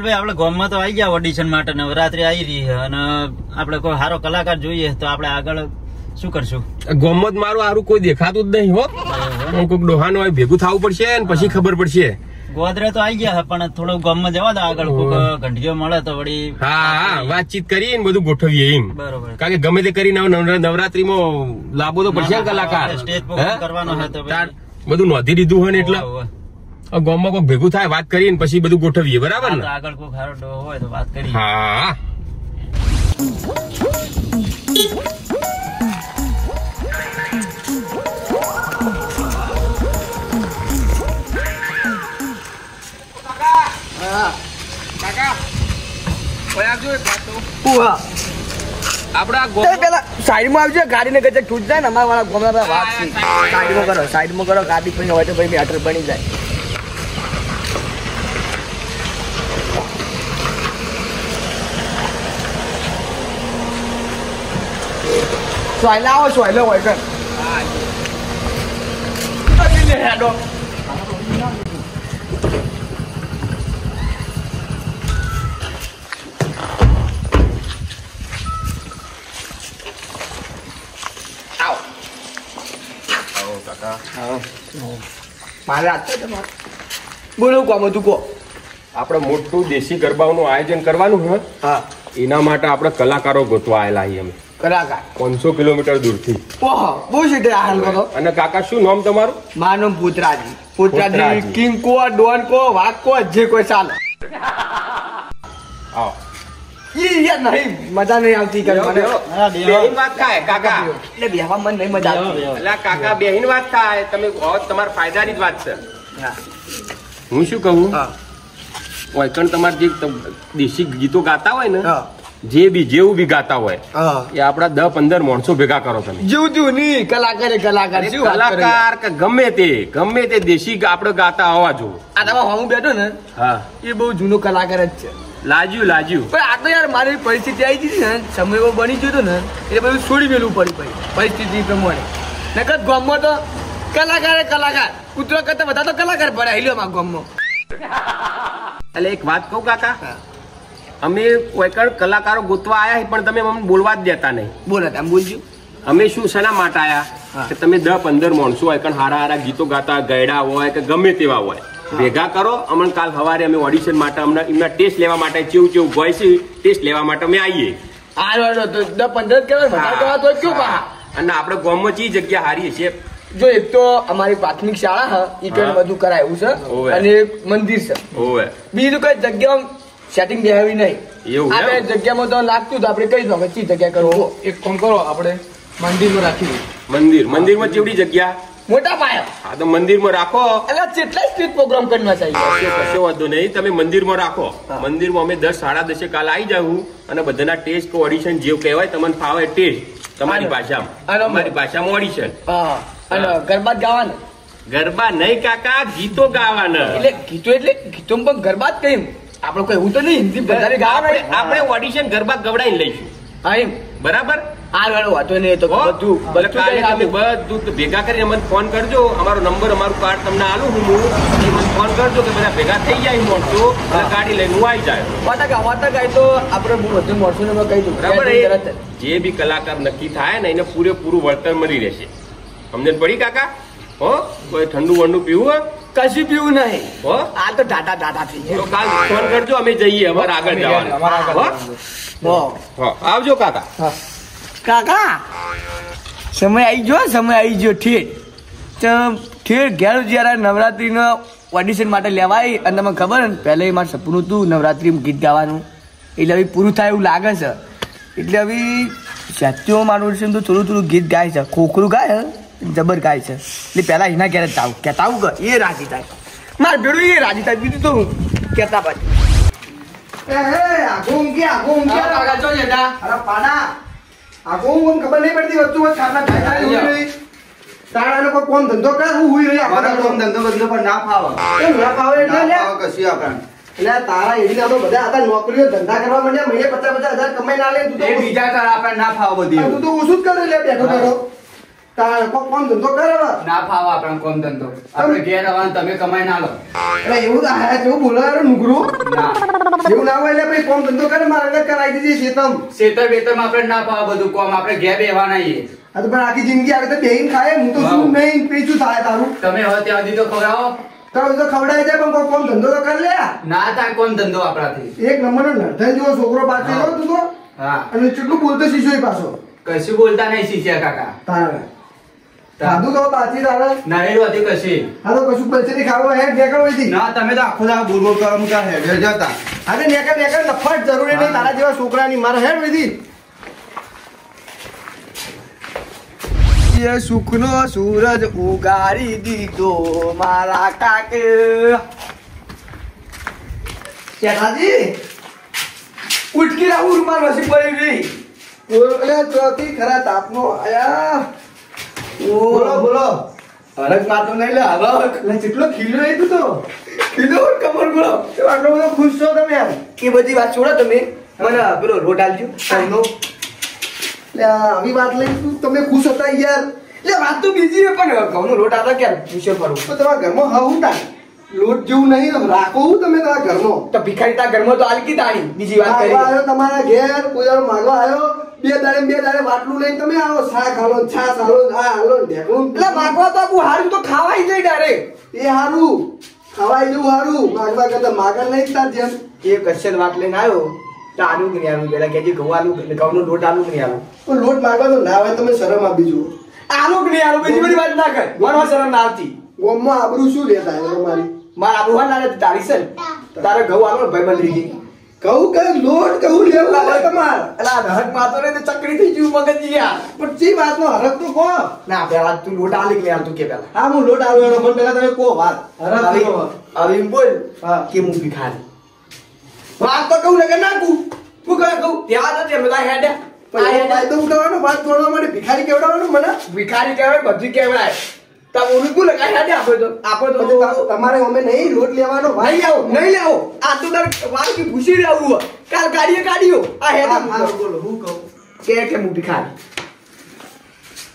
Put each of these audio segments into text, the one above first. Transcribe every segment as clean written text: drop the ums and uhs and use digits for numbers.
અનિલભાઈ આપણે ગામમાં તો આવી ગયા ઓડિશન માટે, નવરાત્રી આવી રહી છે અને આપણે કોઈ સારો કલાકાર જોઈએ તો આપણે આગળ શું કરશું? ગામમાં મારું સારું કોઈ દેખાતું જ નહીં હો. કોઈક ડોહાનો હોય ભેગું થવું પડશે ને પછી ખબર પડશે. ગોદરે તો આવી ગયા પણ થોડું ગામમાં જવા દો આગળ, કોઈક ઘંટીઓ મળે તો વળી હા વાતચીત કરીને બધું ગોઠવીએ એમ. બરોબર. કારણ કે ગમે તે કરીને નવરાત્રીમાં લાભો તો પડશે કલાકાર. સ્ટેજ પ્રોગ્રામ કરવાનો છે તો બધું નોંધી દીધું હોય ને એટલે ગામમાં કોઈક ભેગું થાય વાત કરીને પછી બધું ગોઠવીએ. બરાબર ને? આગળ કોઈ સારો ડો હોય તો વાત કરીએ. હા પેલા સાઈડમાં આવજો, ગાડી ને ગજે છૂટ જાય ને અમારા વાળા ગમે વાત સાઈડમાં કરો ગાડી પછી હોય તો ભાઈ મેટર બની જાય. સોયલા આવો સોયલો હોય કર મારે બોલો કોમ તું કહો. આપણે મોટું દેશી ગરબાનું આયોજન કરવાનું છે. હા, એના માટે આપણે કલાકારો ગોતવા આવેલા છીએ અમે. કલાકાર 500 કિલોમીટર દૂરથી. ઓહો બહુ સીધે હાલ કરો. અને કાકા શું નામ તમારું? મારું નામ પુત્રાજી. કિંગ કો ડોન કો વાઘ કો જે કોઈ ચાલે. આવો નહીં મજા નહીં આવતી બેહીન વાત થાય કાકા. એટલે બેહવા મને નહીં મજા આવતી. એટલે કાકા બેહીન વાત થાય, તમે તમારા ફાયદાની જ વાત છે. હું શું કહું, વૈકણ તમારે જે દેશી ગીતો ગાતા હોય ને, જેવું બી ગાતા હોય એ આપડા 10-15 માણસો ભેગા કરો તમે. જેવું નહીં કલાકાર કે ગમે તે દેશી આપડે ગાતા હોવા જોવું. આ તમે હું બેઠો ને, હા એ બહુ જૂનો કલાકાર જ છે. લાજ્યું પણ આ તો યાર મારી પરિસ્થિતિ આવી ગઈ ને, સમય એવો બની ગયો ને એટલે બધું છોડી મેલું પડી પરિસ્થિતિ પ્રમાણે. નકર ગામમાં તો કલાકાર કૂતરો કરતા બધા તો કલાકાર પડે હિલ્યો માં ગામમાં. એટલે એક વાત કહું કાકા, અમે કલાકારો ગોતવા આયા પણ તમે અમને બોલવા જ દેતા નહીં. બોલો તમે બોલજો. અમે શું શેના માટે આયા કે તમે 10-15 માણસો હોય કારણ હારા ગીતો ગાતા ગયડા હોય કે ગમે તેવા હોય ભેગા કરો. અમને કાલ સવારે અમે ઓડિશન માટે એમના ટેસ્ટ લેવા માટે કેવું હોય છે ટેસ્ટ લેવા માટે અમે આવીએ. અને આપણે ગામમાં ચી જગ્યા હારી છે? જો એક તો અમારી પ્રાથમિક શાળા ઈ બધું કરાયું છે અને મંદિર છે. બીજું કઈ જગ્યા સેટિંગ બેહાવી નહીં. આ જગ્યામાં તો લાગતું તો આપણે કઈ દો ચી જગ્યા કરો. એક કામ કરો, આપણે મંદિરમાં રાખી મંદિરમાં ચેવડી જગ્યા? મોટા પાયા. હા તો મંદિરમાં રાખો. એટલે કેટલા સ્ટેજ પ્રોગ્રામ કરવા चाहिए? કશો વાંધો નહીં, તમે મંદિરમાં રાખો. મંદિરમાં અમે 10-10:30 કાલ આવી જાઉં અને બધાના ટેસ્ટ ઓડિશન જેવું કહેવાય તમને ફાવે ટેસ્ટ તમારી ભાષામાં, અમારી ભાષામાં ઓડિશન. ગરબા ગાવાના? ગરબા નહીં કાકા, ગીતો ગાવાના. એટલે ગીતો પણ ગરબા જ કહીએ આપડે કોઈ એવું તો નહીં હિન્દી વધારે ગાવાના. આપણે ઓડિશન ગરબા ગવડાવીને લઈશું. હા એમ બરાબર. વાતો નહીં તો બધું ભેગા કરીને મને ફોન કરજો. અમારો નંબર અમારું કાર્ડ તમને આલું હું મને ફોન કરજો કે બધા ભેગા થઈ જાય મોણસો ગાડી લઈને હું આવી જાય. વાતા ગાય તો આપણે બહુ બધું મોણસો ને કહી દઉં બરાબર. જે બી કલાકાર નક્કી થાય ને એને પૂરેપૂરું વળતર મળી રહેશે. સમજ પડી કાકા? હો કોઈ ઠંડુ વંડુ પીવું? કશું પીવું નહીં. હો આ તો ટાટા થઈ જાય. તો કાલ ફોન કરજો, અમે જઈએ અમારે આગળ જવાનું. આવજો કાકા. કાકા સમય આવી ગયો ઠેઠ ઘેર જયારે નવરાત્રીનો ઓડિશન માટે લેવાય અને તમને ખબર ને પહેલે મારું સપનું હતું નવરાત્રી ગીત ગાવાનું. એટલે હવે પૂરું થાય એવું લાગે છે. એટલે હવે સાચું મારું ઓડિશન તો થોડું ગીત ગાય છે, ખોખરું ગાય જબર ગાય છે. એટલે પહેલા એના ઘેર જ કહેતા આવું કે એ રાજી થાય, મારે ભેડું એ રાજી થાય. બીજું તો હું કહેતા પાછી ખબર નહીં પડતી વસ્તુ તારા લોકો કોમ ધંધો કરે હું હુઈ રહી આપણે કોમ ધંધો પણ ના ફાવે એટલે તારા એરિયા તો બધા હતા નોકરીઓ ધંધા કરવા માંડ્યા મહિને 50,000 કમાઈ ના લે. તું તો બીજા કર આપણે ના ફાવે બધી તું તો ઓછું જ કરે લે બેઠો તારે કોમ ધંધો કરે હવે. ના ફાવ આપણને કોમ ધંધો આપણે ઘેર આવવાનું તમે કમાઈ ના લો એટલે એવું તો હા જેવું બોલાવે નુગરું ના એવું ના હોય એટલે ભાઈ કોમ ધંધો કરે મારે આગળ કરાવી દીધી શેતમ. શેતર બેતરમાં આપણે ના ફાવ બધું કોમ આપણે ઘેર બેહવાના છીએ આ તો પણ આખી જિંદગી આવી તો બેહીને ખાય હું તો શું નહીં પીછું થાય તારું. તમે હવે ત્યાં સુધી તો ખવડાવો તારું તો ખવડાવી જાય પણ કોઈ કોમ ધંધો તો કરી લે. ના થાય કોમ ધંધો આપણાથી એક નંબરનો નર્ધન જેવો છોકરો પાછો તું તો હા અને કેટલું બોલતો શીશો એ પાછો કશું બોલતા નહીં શીખ્યા કાકા તારે સાધુ તો પાછી તારે નરેલું હતી કશી આ તો કશું પૈસે ની ખાવા હેડ નીકળવા હતી. ના તમે તો આખો દાડો બોલ બોલ કરો મુકા હેડ જતા આજે નીકળ નફટ જરૂરી નહીં તારા જેવા છોકરાની મારે હેડ વધી. એ સુખનો સૂરજ ઉગાડી દીધો મારા કાકે શેઠાજી ઉઠકી રાહુ રૂમાલ વસી પડી ગઈ બોલે ચોથી ખરા તાપનો આયા. બોલો બોલો. હરક માતો નહીં લે હવે એટલે કેટલો ખીલો એ તું તો કીધું કમર બોલો આટલો બધો ખુશ છો તમે એમ. એ બધી વાત છોડો તમે મને પેલો રોટ આલજો એમનો એટલે આવી વાત લઈ તું તમે ખુશ હતા યાર. એટલે વાત તો બીજી છે પણ ઘઉંનો રોટ આલો ક્યાં પૂછ્યો કરું તો તમારા ઘરમાં હું તા લોટ જેવું નહીં રાખો હું તમે તમારા ઘરમાં. તો ભિખારી તા ઘરમાં તો આલકી તાણી બીજી વાત માગવા કરી આવ્યો તમારા ઘેર કોઈ દાડો માગવા આવ્યો બે દાડે વાટલું લઈને તમે આવો શાક હાલો છાસ હાલો આ હાલો ઢેકણું એટલે માગવા તો આપું હારું તો ખાવાય જાય ડાયરેક્ટ એ હારું ખવાય જેવું હારું માગવા કરતા માગણ નહીં તાર જેમ. એ કશ્યપ વાત લઈને આવ્યો તો આનું કે નહીં આનું પેલા કે ઘઉં આલું ઘઉંનો લોટ આલું કે નહીં આલું પણ લોટ માગવા તો ના હોય તમે શરમ આપી જુઓ. આલું કે નહીં આલું બીજી બધી વાત ના કર વરવા શરમ ના આવતી ગોમમાં આબરૂ શું લેતા હોય તમારી. મારા આબુ હા ના તારી છે તારે ઘઉં આલો ભાઈ બંધ રહી કહું કે લોટ કહું લેવું આવે તમાર. એટલે હરક માતો ને ચકરી થઈ ગયું મગજ યાર પણ ચી વાતનો હરખ તો કહો. ના પેલા તું લોટ આલી કે નહીં આલતું કે પેલા હા હું લોટ આવ્યો પણ પેલા તમે કહો વાત હરખ હવે કહો. હવે એમ બોલ હા. કે હું ભિખારી વાત તો કહું ને કે નાખું હું કહું ત્યાં તો તેમ બધા હેડે પણ એવો કાયદો ઉઠાવવાનો વાત તોડવા માટે ભિખારી કેવડાવવાનું મને. ભિખારી કહેવાય બધું કહેવાય તા ઓલું બોલે કાંઈ હેડે આપણે તો પછી તમારે અમે નહીં લોટ લેવાનો ભાઈ. નહીં આવો નહીં લેવો આ તો તાર વાત કે ભૂસી રહેવું હોય કાલ ગાડીએ કાઢ્યો આ હેડે હા, હા, બોલો હું કહું કે હું ભિખારી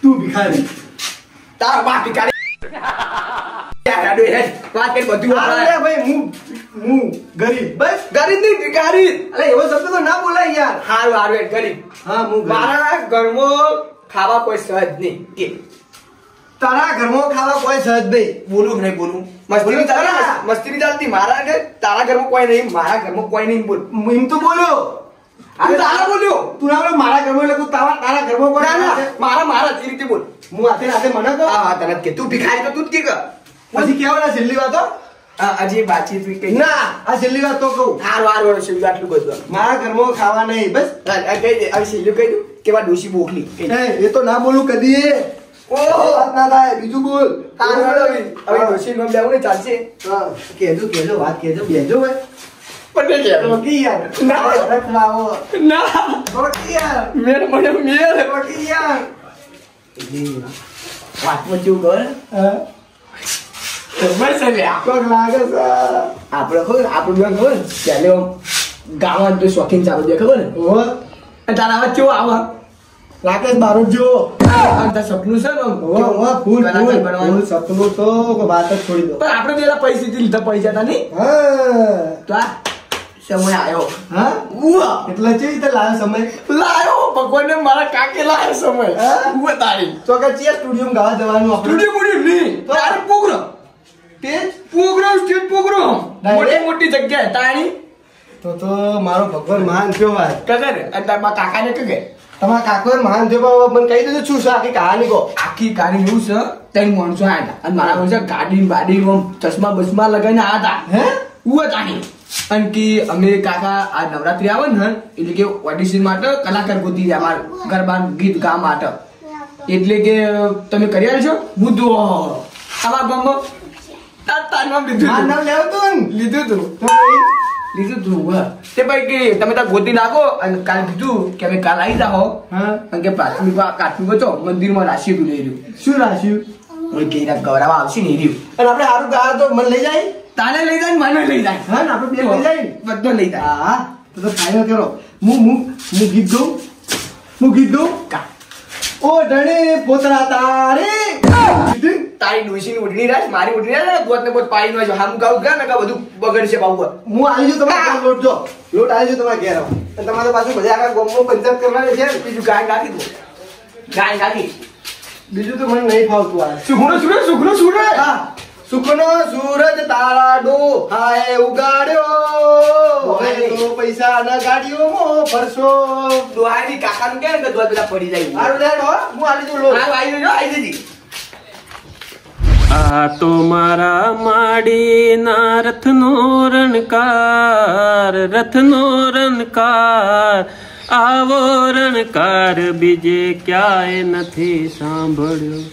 તું ભિખારી. તારા બા ભિખારી હેડો હેડ વાત કરી બધું અરે આપણે ભાઈ હું ગરીબ બસ. ગરીબ નહીં ભિખારી અરે એવો શબ્દ તો ના બોલાય યાર. હારું હારું હેડ ગરીબ હા હું ગરીબ. મારા ઘરમાં ખાવા કોઈ સહજ નહીં કે તારા ઘરમાં ખાવા કોઈ સહજ નહીં. બોલું કે નહીં બોલું મસ્તી બોલું ચાલે તારા. મસ્તી ની ચાલતી મારા કે તારા ઘરમાં કોઈ નહીં મારા ઘરમાં કોઈ નહીં બોલ એમ તો બોલ્યો. તું તારા બોલ્યો તું ના બોલ્યો મારા ઘરમાં એટલે તું તારા ઘરમાં કોઈ ના ના છે? મારા જે રીતે બોલ હું હાથે હાથે મને કહો. હા તને કે તું ભિખારી તો તું જ કે કર પછી કેવાના છેલ્લી વાતો. હજી બાતચીત કઈ ના આ છેલ્લી વાત તો કહું. હારું હારું શિવ આટલું બધું મારા ઘરમાં ખાવા નહીં બસ. કહી દે હવે શિલ્યું કહી દઉં કેવા ડોશી બોકલી કહી દે. એ તો ના બોલું કદી. ઓહો વાત ના થાય બીજું બોલ. હારું હારું હવે ડોશી નો લેવું ને ચાલશે હા કેજો વાત કેજો બેજો ભાઈ. પણ કે રોકી યાર. ના. હરખ લાવો. ના રોકી યાર. મેર મને મેર રોકી યાર. વાતમાં કેવું ખબર હા. બસ હવે કોક લાગે છે. આપણે ખબર આપણું ખબર પહેલે ગાવા તો શોખીન ચાલુ દે ખબર ને ઓહો. અને તારા આવાજ કેવો આવા રાકેશ બારોટ જો. અને તાર સપનું છે ને આમ ઓહો, ઓહો, ફૂલ કલાકાર ફૂલ બનવાનું. ફૂલ સપનું તો કોઈ વાત જ છોડી દો. પણ આપણે પેલા પૈસેથી લીધા પૈસા તા નહીં હા. તો આ સમય આવ્યો હા ઉવા એટલે કેવી રીતે લાવ્યો સમય. લાયો ભગવાને મારા કાકે લાયો સમય હા? ઉવા તારી તો કે ચિયા સ્ટુડિયો ગાવા જવાનું આપણે. સ્ટુડિયો મોડી નહીં તો? તારે પ્રોગ્રામ તેજ. Program stage program Direct? મોટી મોટી જગ્યાએ તાણી તો મારો ભગવાન મહાન થયો ભાઈ. કગર અને તારા કાકાને કગે તમારા કાકો મહાન થયો પણ મને કહી દીધું શું છે આખી કહાની કહો. આખી ગાડી એવું છે ત્રણ માણસો આવ્યા હતા અને મારા પાસે ગાડી બાડી આમ ચશ્મા બસમા લગાવીને આવ્યા હતા હે ઉવા તાણી અને કે અમે કાકા આ નવરાત્રી આવે ને એટલે કે ઓડિશન માટે કલાકાર ગોતી રહ્યા અમારા ગરબા ગીત ગા માટે એટલે કે તમે કરી આવો છો હું તો આવા ગામમાં તાર નામ લીધું મારું હતું. નામ લેવું તું ને? લીધું તું તો ભાઈ, લીધું તું ઉવા. તે ભાઈ કે તમે તાર ગોતી નાખો અને કાલ કીધું કે અમે કાલ આવી જાઓ હા અને કે પ્રાથમિક કાઠું હતો મંદિરમાં રાશિ હતું લઈ રહ્યું શું રાખ્યું હવે કે ગૌરવ આવશે ને એ રહ્યું અને આપણે સારું ગાવા તો મને લઈ જાય. તાને લઈ જાય ને મને લઈ જાય હા ને આપણે બે લઈ જાય ને? બધો લઈ જાય હા તો ફાઇનલ કરો. હું ગીત ગાઉં. હું ગીત ગાઉં. કા ઓ ધણી પોતરા તારી તારી ડોશીની ઓઢણી રાખ મારી ઓઢણી રાખ ગોત ને ગોત પાડી નો હામ ગાવ ગા ને બધું બગડશે બાબુ હું આવી છું તમારા ઘેર લોટ જો લોટ આવી છું તમારા ઘેર આવો અને તમારે પાછું બધા આખા ગામમાં પંચાયત કરવાની છે બીજું ગાય નાખી દો ગાય નાખી બીજું તો મને નહીં ફાવતું આ સુખનો સુરજ હા સુખનો સૂરજ તારા ડો હાય ઉગાડ્યો હવે તો પૈસા ના ગાડીઓમાં ફરશો દોહાની કાકાનું કે ને દોત બધા પડી જાય હારું લેડ હો હું આવી છું લોટ હા આવી જજી આ તો મારા માડીના રથનો રણકાર આવો રણકાર બીજે ક્યાંય નથી સાંભળ્યો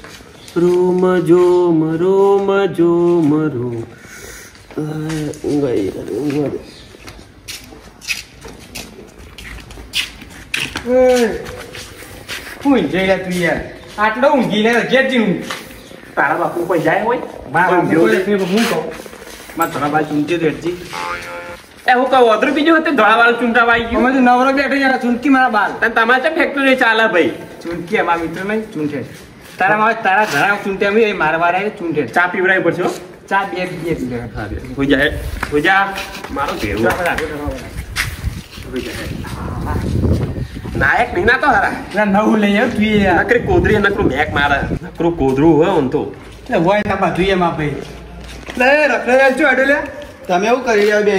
રોમ જોમ રોમ ઊંઘાઈ હું જઈ તું યાર આટલો ઊંઘી લે ઘેરજી ઊંઘ તારા બાપુ કોઈ જાય હોય મારા હું કહું મારા થોડા બાજુ ચૂંટી દેડજી એ હું કહું અધરું બીજું હતું ધોળાવાળું ચૂંટા વાઈ ગયું અમે તો નવરો બેઠો યાર ચૂંટકી મારા બાલ તમારે તો ફેક્ટરી ચાલે ભાઈ ચૂંટકી અમારા મિત્ર નહીં ચૂંટે તારા ઘણા ચૂંટે અમે મારા વાળા ચૂંટે ચા પીવડાવી પડશે હો. ચા બે હોઈ જા મારો ઘેરું નાયક નહીં ના તો હારા નવું લઈ આવ તું યાર નકરી કોદરી નકરું મેક મારે નકરું કોદરું હોય આમ તો હોય તા બધું એમાં ભાઈ લે રખડે છો અડે લે તમે એવું કરી રહ્યા બે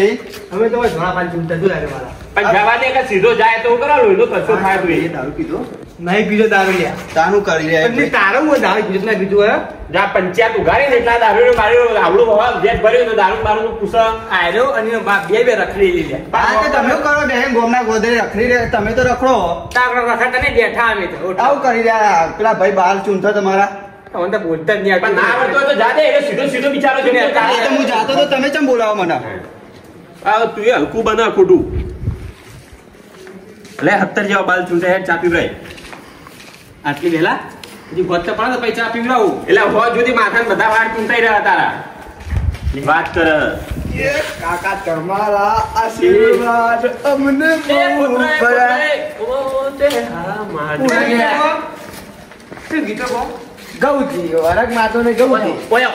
અમે તો ઘણા પાંચ ચૂંટા જોયા રે વાળા પણ જવા દે કે સીધો જાય તો કરા લોહીનો કચ્છો થાય તો એ દારૂ પીધો નહીં પીજો દારૂ લ્યા તાનું કરી રહ્યા એટલે તારો હું દારૂ પીજો ના પીધું હે જા પંચાયત ઉઘાડી ને એટલા દારૂ માર્યો આવડું હવા જેટ ભર્યું તો દારૂ બારૂ પૂછ આર્યો અને બાપ બે રખડી લીધા હા તો તમે કરો બે ગોમના ગોદરે રખડી રહ્યા તમે તો રખડો તાકડો રખડતા નહીં બેઠા અમે તો આવું કરી રહ્યા પેલા ભાઈ બહાર ચૂંટો તમારા અમને તો બોલતા જ નહીં પણ ના આવડતો હોય તો જા દે એટલે સીધો સીધો બિચારો છે હા તો હું જાતો તો તમે ચમ બોલાવો મને આ તું એ હલકું બના ખોટું લે 70 જેવા બાલ ચૂંટે હેડ ચા પીવરાય આટલી વહેલા હજી ગોત પડે તો પૈસા પીવડાવું એટલે હો જુદી માથાને બધા વાળ ચૂંટાઈ રહ્યા તારા વાત કર કાકા તમારા આશીર્વાદ અમને બહુ ભર્યા. ગૌજી વરક માતો ને ગૌજી ઓય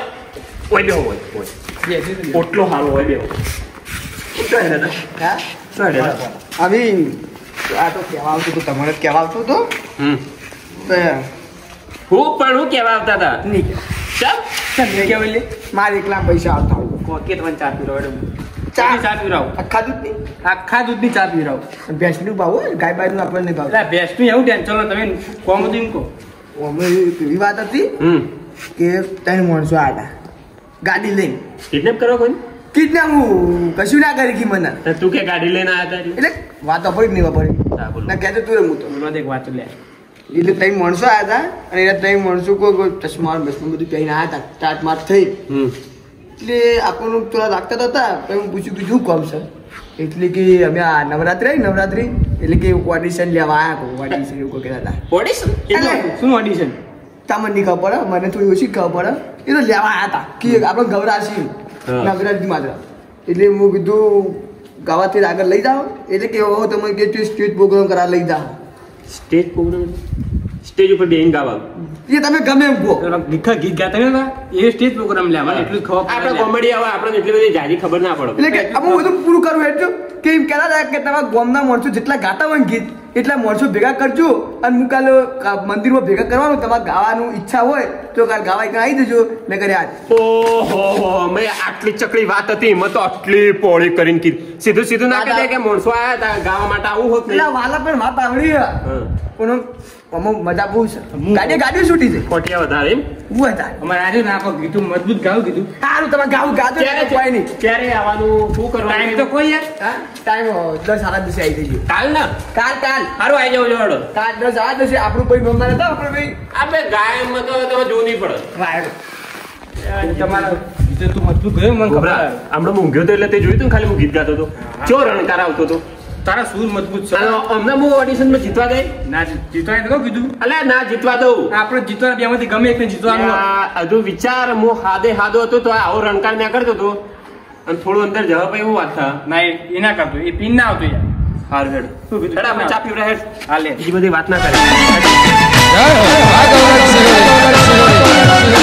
ઓય બેહો ઓય ઓટલો હારો હોય બેહો હા આવી આ તો કહેવા આવતું હતું તમારે કહેવા આવતું હતું તો હું પણ હું કેવા આવતા હતા નહીં ચમ મારે એકલા પૈસા આવતા હોય કોકે તમને ચા પીવડાવ ચા પીવરાવ આખા દૂધની આખા દૂધની ચા પીવડાવ ભેંસનું ભાવ હોય ગાય બાયનું આપણને નહીં ભાવ એટલે ભેંસનું એવું ટેન્શન લો તમે કોમ હતું એમ કહો અમે એવી વાત હતી કે 3 માણસો આવ્યા ગાડી લઈને કિડનેપ કરો કોઈ કિડનેપ હું કશું ના કરી કે મને તું કે ગાડી લઈને આવ્યા હતા એટલે વાત અપડી નહીં વાપરી હા, બોલો. ના કહેતો તું હું તો બોલવા દે વાત લે એટલે 3 માણસો આવ્યા હતા અને એના 3 માણસો કોઈ ચશ્મા બસમાં બધું પહેરીને આવ્યા હતા સ્ટાર્ટ માર્ટ થઈ એટલે આપણને થોડા લાગતા હતા પછી હું પૂછ્યું કે શું કામ છે એટલે કે અમે આ નવરાત્રી એટલે કે ઓડિશન લેવા આવ્યા ઓડિશન એવું કોઈ કહેતા હતા ઓડિશન શું ઓડિશન તમને નહીં ખબર પડે મને થોડી ઓછી ખબર પડે એ તો લેવા આવ્યા હતા કે આપણે ગૌરાશી નવરાત્રી માત્ર એટલે હું કીધું ગાવાથી આગળ લઈ જાઓ એટલે કે હવે તમે કે સ્ટેજ પ્રોગ્રામ કરા લઈ જાઓ સ્ટેજ પ્રોગ્રામ સ્ટેજ ઉપર બેન ગાવા એ તમે ગમે એમ કહો લીખા ગીત ગાતા હતા એ સ્ટેજ પ્રોગ્રામ લેવા એટલું જ ખબર આપણે કોમેડી આવે આપણને એટલી બધી જાજી ખબર ના પડે એટલે કે અમે બધું પૂરું કરવું એટલું કે એમ કહેતા હતા કે તમારા ગામના માણસો જેટલા ગાતા હોય ને ગીત એટલા માણસો ભેગા કરજો અને હું કાલે મંદિરમાં ભેગા કરવાનું તમારે ગાવાનું ઈચ્છા હોય તો કાલે ગાવા એક આવી દેજો ને કરે આજ ઓહો મેં આટલી ચકડી વાત હતી મેં તો આટલી પોળી કરીને કીધી સીધું સીધું ના કહે કે માણસો આયા હતા ગાવા માટે આવું હોત એટલે વાલા પણ વાત આવડી પણ આમાં મજા બહુ છે ગાડી છૂટી છે ખોટિયા વધારે એમ હું હતા અમારે આજે ના આપો કીધું મજબૂત ગાવું કીધું સારું તમે ગાવું ગાજો કોઈ નહીં ક્યારે આવવાનું શું ટાઈમ કરવાનું તો કોઈ યાર હા ટાઈમ 10 સાડા 10 આવી જજો કાલ ના કાલ સારું આવી જાવ જોડો કાલ 10 સાડા 10 આપણું કોઈ ગમતા નતા આપણે ભાઈ આપણે ગાયમાં તો તમે જોવું નહીં પડે તમારા ગીતો તું મજબૂત ગયો મને ખબર હમણાં ઊંઘ્યો તો એટલે તે જોયું તું ને ખાલી હું ગીત ગાતો હતો ચો રણકાર આવતો હતો તારા સૂર મજબૂત છે અમને હું ઓડિશનમાં જીતવા ગઈ ના જીતવા તો કીધું અલ્યા ના જીતવા દઉં આપણે જીતવાના બે માંથી ગમે એકને જીતવાનું હજુ વિચાર હું હાદો હતો તો આવો રણકાર ના કરતો હતો અને થોડું અંદર જવા પછી એવું વાત થાય ના એ ના કરતો એ પીન ના આવતો યાર હારું હેડ શું કીધું? હેડ આપણે ચા પીવડા હેડ હાલે બીજી બધી વાત ના કરે જય હો. આ ગૌરવ સિંહ.